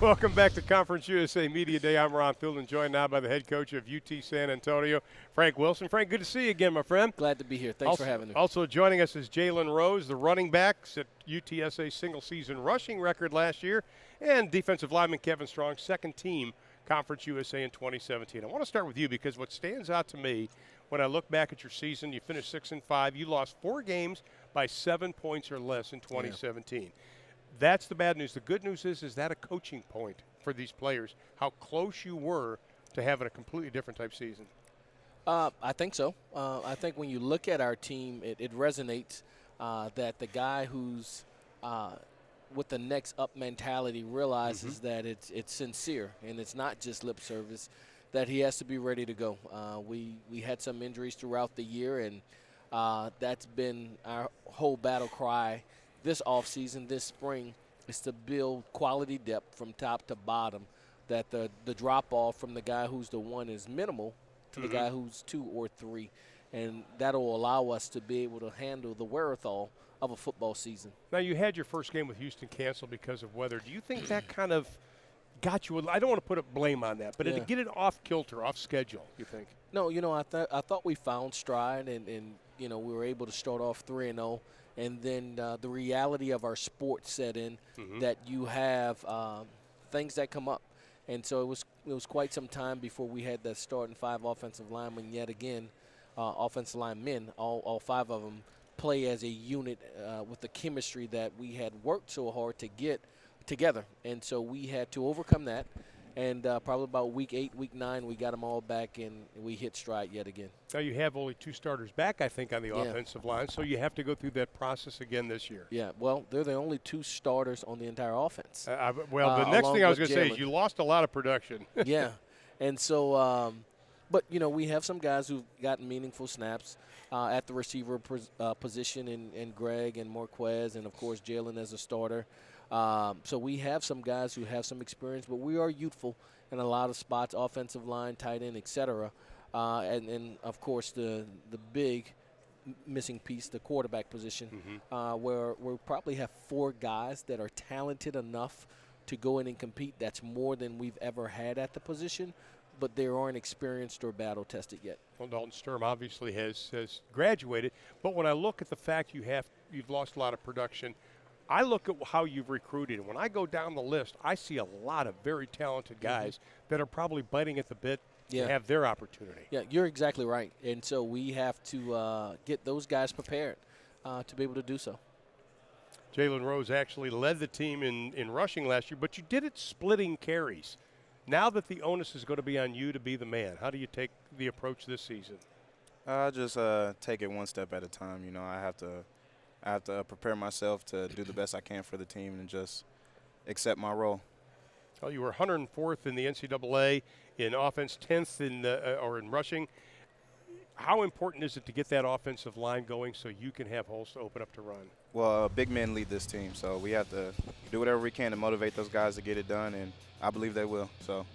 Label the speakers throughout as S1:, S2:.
S1: Welcome back to Conference USA Media Day. I'm Ron Fielden, joined now by the head coach of UT San Antonio, Frank Wilson. Frank, good to see you again, my friend.
S2: Glad to be here. Thanks for having me.
S1: Also joining us is Jalen Rose, the running back, set UTSA's single-season rushing record last year, and defensive lineman Kevin Strong, second team Conference USA in 2017. I want to start with you because what stands out to me when I look back at your season, you finished 6-5. You lost 4 games by 7 points or less in 2017. Yeah. That's the bad news. The good news is that a coaching point for these players, how close you were to having a completely different type season?
S2: I think so. I think when you look at our team, it resonates that the guy who's with the next up mentality realizes that it's sincere and it's not just lip service, that he has to be ready to go. We had some injuries throughout the year, and that's been our whole battle cry this offseason, this spring, is to build quality depth from top to bottom, that the drop-off from the guy who's the one is minimal to the guy who's 2 or 3, and that will allow us to be able to handle the wherewithal of a football season.
S1: Now, you had your first game with Houston canceled because of weather. Do you think that kind of got you – I don't want to put a blame on that, but to get it off kilter, off schedule, you think?
S2: No, I thought we found stride, and we were able to start off 3-0. And then the reality of our sport set in that you have things that come up. And so it was quite some time before we had that starting 5 offensive linemen yet again, offensive linemen, all 5 of them play as a unit with the chemistry that we had worked so hard to get together. And so we had to overcome that. And probably about week 8, week 9, we got them all back, and we hit stride yet again.
S1: Now, you have only 2 starters back, I think, on the offensive line, so you have to go through that process again this year.
S2: Yeah, well, they're the only 2 starters on the entire offense.
S1: The next thing I was going to say is you lost a lot of production.
S2: Yeah, and so, but, we have some guys who've gotten meaningful snaps at the receiver position in Greg and Marquez, and, of course, Jalen as a starter. So we have some guys who have some experience, but we are youthful in a lot of spots, offensive line, tight end, et cetera. And of course, the big missing piece, the quarterback position, where we probably have 4 guys that are talented enough to go in and compete. That's more than we've ever had at the position, but they aren't experienced or battle-tested yet.
S1: Well, Dalton Sturm obviously has graduated, but when I look at the fact you've lost a lot of production, I look at how you've recruited, and when I go down the list, I see a lot of very talented guys that are probably biting at the bit to have their opportunity.
S2: Yeah, you're exactly right. And so we have to get those guys prepared to be able to do so.
S1: Jalen Rose actually led the team in rushing last year, but you did it splitting carries. Now that the onus is going to be on you to be the man, how do you take the approach this season?
S3: I just take it one step at a time. I have to prepare myself to do the best I can for the team and just accept my role.
S1: Well, you were 104th in the NCAA in offense, 10th in rushing. How important is it to get that offensive line going so you can have holes to open up to run?
S3: Well, big men lead this team, so we have to do whatever we can to motivate those guys to get it done, and I believe they will. So,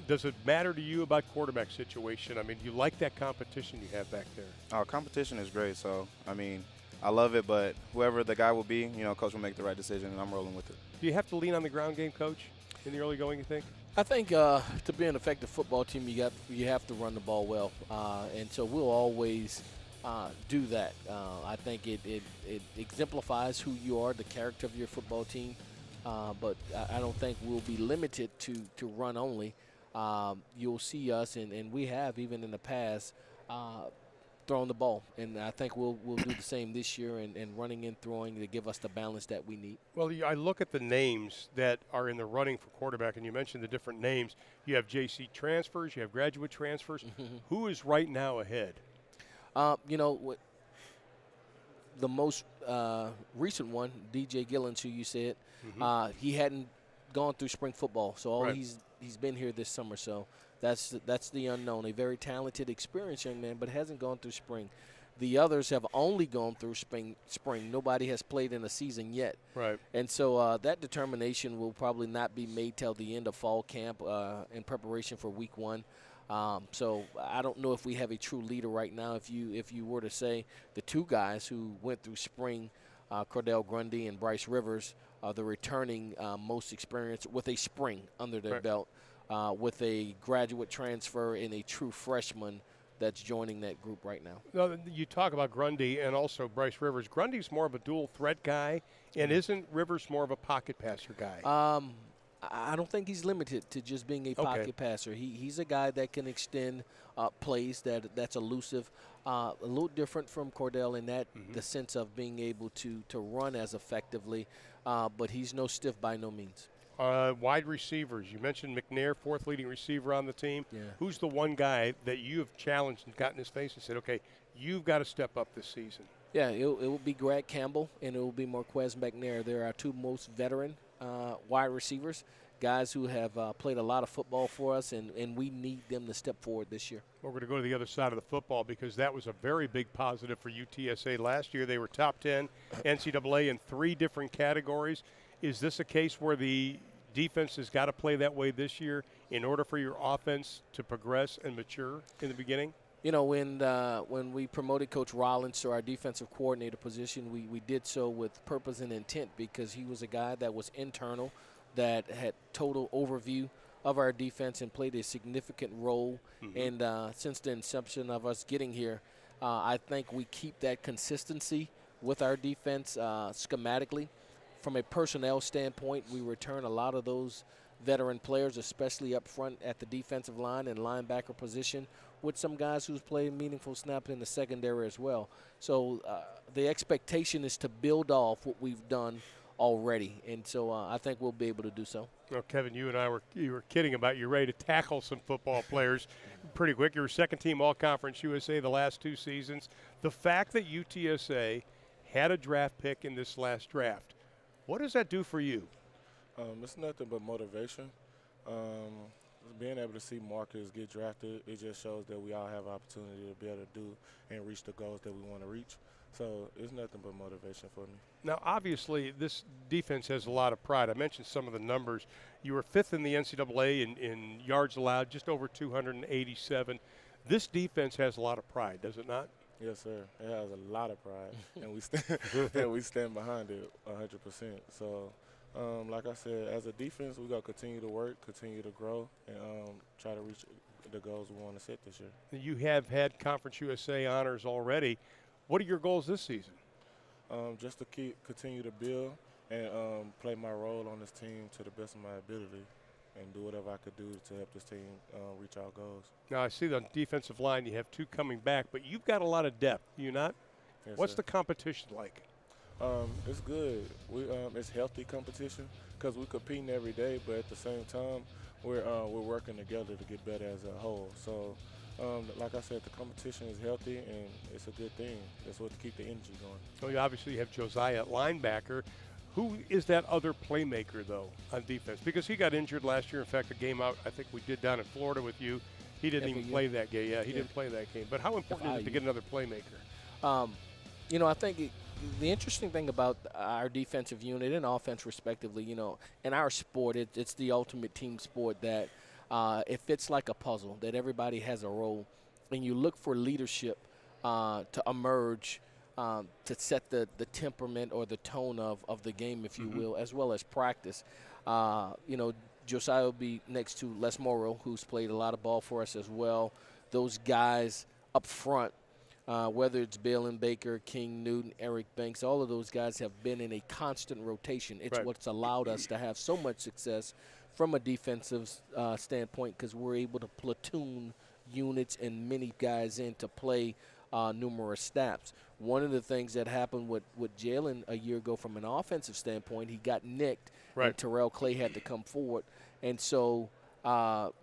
S1: does it matter to you about quarterback situation? I mean, do you like that competition you have back there?
S3: Competition is great. So, I love it, but whoever the guy will be, coach will make the right decision, and I'm rolling with it.
S1: Do you have to lean on the ground game, coach, in the early going, you think?
S2: I think to be an effective football team, you have to run the ball well, and so we'll always do that. I think it exemplifies who you are, the character of your football team, but I don't think we'll be limited to run only. You'll see us, and we have even in the past, throwing the ball, and I think we'll do the same this year and running and throwing to give us the balance that we need.
S1: Well, I look at the names that are in the running for quarterback, and you mentioned the different names. You have JC transfers, you have graduate transfers. Who is right now ahead?
S2: The most recent one, DJ Gillens, who you said, he hadn't gone through spring football, so he's been here this summer, so that's the unknown. A very talented, experienced young man, but hasn't gone through spring. The others have only gone through spring. Nobody has played in a season yet.
S1: Right.
S2: And so that determination will probably not be made till the end of fall camp in preparation for week 1. So I don't know if we have a true leader right now. If you were to say the 2 guys who went through spring, Cordell Grundy and Bryce Rivers, the returning most experienced with a spring under their belt, with a graduate transfer and a true freshman that's joining that group right now.
S1: No, you talk about Grundy and also Bryce Rivers. Grundy's more of a dual threat guy, and isn't Rivers more of a pocket passer guy?
S2: I don't think he's limited to just being a pocket passer. He's a guy that can extend plays that's elusive, a little different from Cordell in that the sense of being able to run as effectively, but he's no stiff by no means.
S1: Wide receivers. You mentioned McNair, fourth leading receiver on the team.
S2: Yeah.
S1: Who's the one guy that you have challenged and gotten his face and said, okay, you've got to step up this season?
S2: Yeah, it will be Greg Campbell and it will be Marquez McNair. They're our two most veteran wide receivers, guys who have played a lot of football for us, and we need them to step forward this year.
S1: We're going to go to the other side of the football because that was a very big positive for UTSA last year. They were top 10 NCAA in 3 different categories. Is this a case where the defense has got to play that way this year in order for your offense to progress and mature in the beginning?
S2: You know, when we promoted Coach Rollins to our defensive coordinator position, we did so with purpose and intent because he was a guy that was internal, that had total overview of our defense and played a significant role. And since the inception of us getting here, I think we keep that consistency with our defense schematically. From a personnel standpoint, we return a lot of those veteran players, especially up front at the defensive line and linebacker position, with some guys who's played meaningful snaps in the secondary as well. So the expectation is to build off what we've done already, and so I think we'll be able to do so.
S1: Well, Kevin, you were kidding about you're ready to tackle some football players pretty quick. You were second team All-Conference USA the last 2 seasons. The fact that UTSA had a draft pick in this last draft, what does that do for you?
S4: It's nothing but motivation. Being able to see Marcus get drafted, it just shows that we all have opportunity to be able to do and reach the goals that we want to reach. So it's nothing but motivation for me.
S1: Now, obviously, this defense has a lot of pride. I mentioned some of the numbers. You were 5th in the NCAA in yards allowed, just over 287. This defense has a lot of pride, does it not?
S4: Yes, sir. It has a lot of pride, and we stand behind it 100%. So, like I said, as a defense, we got to continue to work, continue to grow, and try to reach the goals we want to set this year.
S1: You have had Conference USA honors already. What are your goals this season?
S4: Just to continue to build and play my role on this team to the best of my ability and do whatever I could do to help this team reach our goals.
S1: Now, I see on defensive line you have 2 coming back, but you've got a lot of depth, do you not?
S4: Yes,
S1: What's
S4: sir.
S1: the competition like?
S4: It's good. It's healthy competition because we're competing every day, but at the same time, we're working together to get better as a whole. So, like I said, the competition is healthy, and it's a good thing. That's what to keep the energy going.
S1: So you obviously have Josiah at linebacker. Who is that other playmaker, though, on defense? Because he got injured last year. In fact, a game out I think we did down in Florida with you. He didn't even play that game. Yeah, he didn't play that game. But how important is it to get another playmaker?
S2: You know, I think the interesting thing about our defensive unit and offense respectively, you know, in our sport, it's the ultimate team sport that it fits like a puzzle, that everybody has a role. And you look for leadership to emerge, to set the temperament or the tone of the game, if you will, as well as practice. You know, Josiah will be next to Les Morrow, who's played a lot of ball for us as well. Those guys up front, whether it's Balin Baker, King Newton, Eric Banks, all of those guys have been in a constant rotation. It's what's allowed us to have so much success from a defensive standpoint because we're able to platoon units and many guys in to play numerous snaps. One of the things that happened with Jalen a year ago from an offensive standpoint, he got nicked, and Terrell Clay had to come forward. And so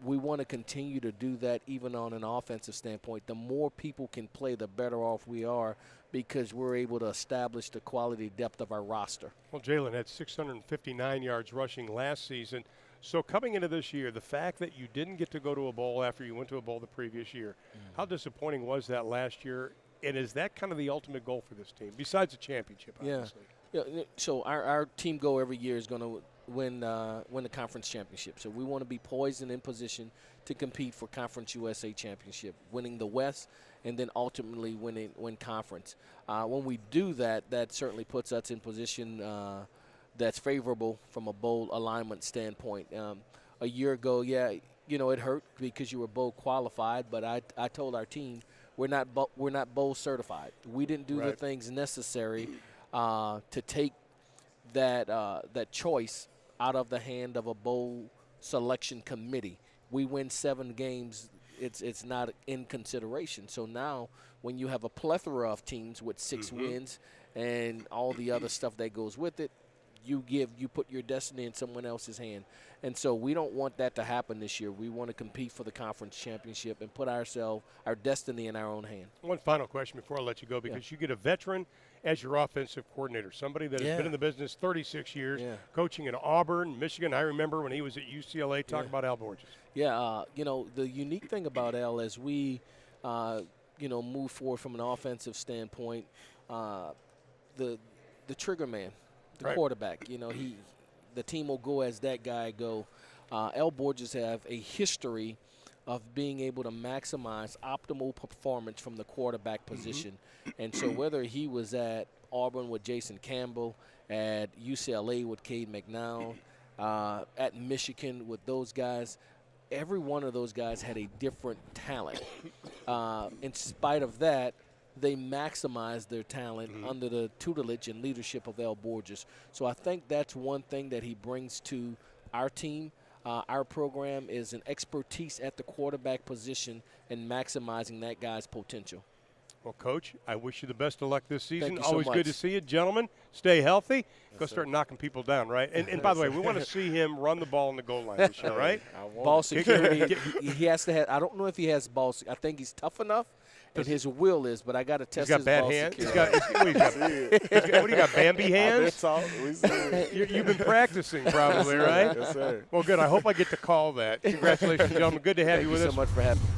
S2: we want to continue to do that even on an offensive standpoint. The more people can play, the better off we are because we're able to establish the quality depth of our roster.
S1: Well, Jalen had 659 yards rushing last season. So coming into this year, the fact that you didn't get to go to a bowl after you went to a bowl the previous year, how disappointing was that last year? And is that kind of the ultimate goal for this team, besides the championship, obviously?
S2: Yeah. So our team goal every year is going to win the conference championship. So we want to be poised and in position to compete for Conference USA championship, winning the West, and then ultimately win conference. When we do that, that certainly puts us in position that's favorable from a bowl alignment standpoint. A year ago, it hurt because you were bowl qualified, but I told our team we're not bowl certified. We didn't do the things necessary to take that choice out of the hand of a bowl selection committee. We win 7 games. It's not in consideration. So now when you have a plethora of teams with 6 wins and all the other stuff that goes with it, you put your destiny in someone else's hand. And so we don't want that to happen this year. We want to compete for the conference championship and put our destiny in our own hand.
S1: One final question before I let you go, because you get a veteran as your offensive coordinator, somebody that has been in the business 36 years, coaching in Auburn, Michigan. I remember when he was at UCLA. Talk about Al Borges.
S2: Yeah, the unique thing about Al as we, move forward from an offensive standpoint, the trigger man, the quarterback. The team will go as that guy go. Al Borges have a history of being able to maximize optimal performance from the quarterback position. And so whether he was at Auburn with Jason Campbell, at UCLA with Cade McNown, at Michigan with those guys, every one of those guys had a different talent. In spite of that, they maximized their talent under the tutelage and leadership of Al Borges. So I think that's one thing that he brings to our team. Our program is an expertise at the quarterback position and maximizing that guy's potential.
S1: Well, Coach, I wish you the best of luck this season.
S2: Thank you so
S1: Always
S2: much.
S1: good to see you. Gentlemen, stay healthy. Go start knocking people down, right? And by the way, we want to see him run the ball on the goal line this year, right?
S2: Ball security. He has to have – I don't know if he has ball – I think he's tough enough. And his will is, but I got to test his ball security.
S1: He's got what do you got, Bambi hands? You've been practicing probably, right?
S4: Yes, sir.
S1: Well, good. I hope I get to call that. Congratulations, gentlemen. Good to have you with us.
S2: Thank you so much for having me.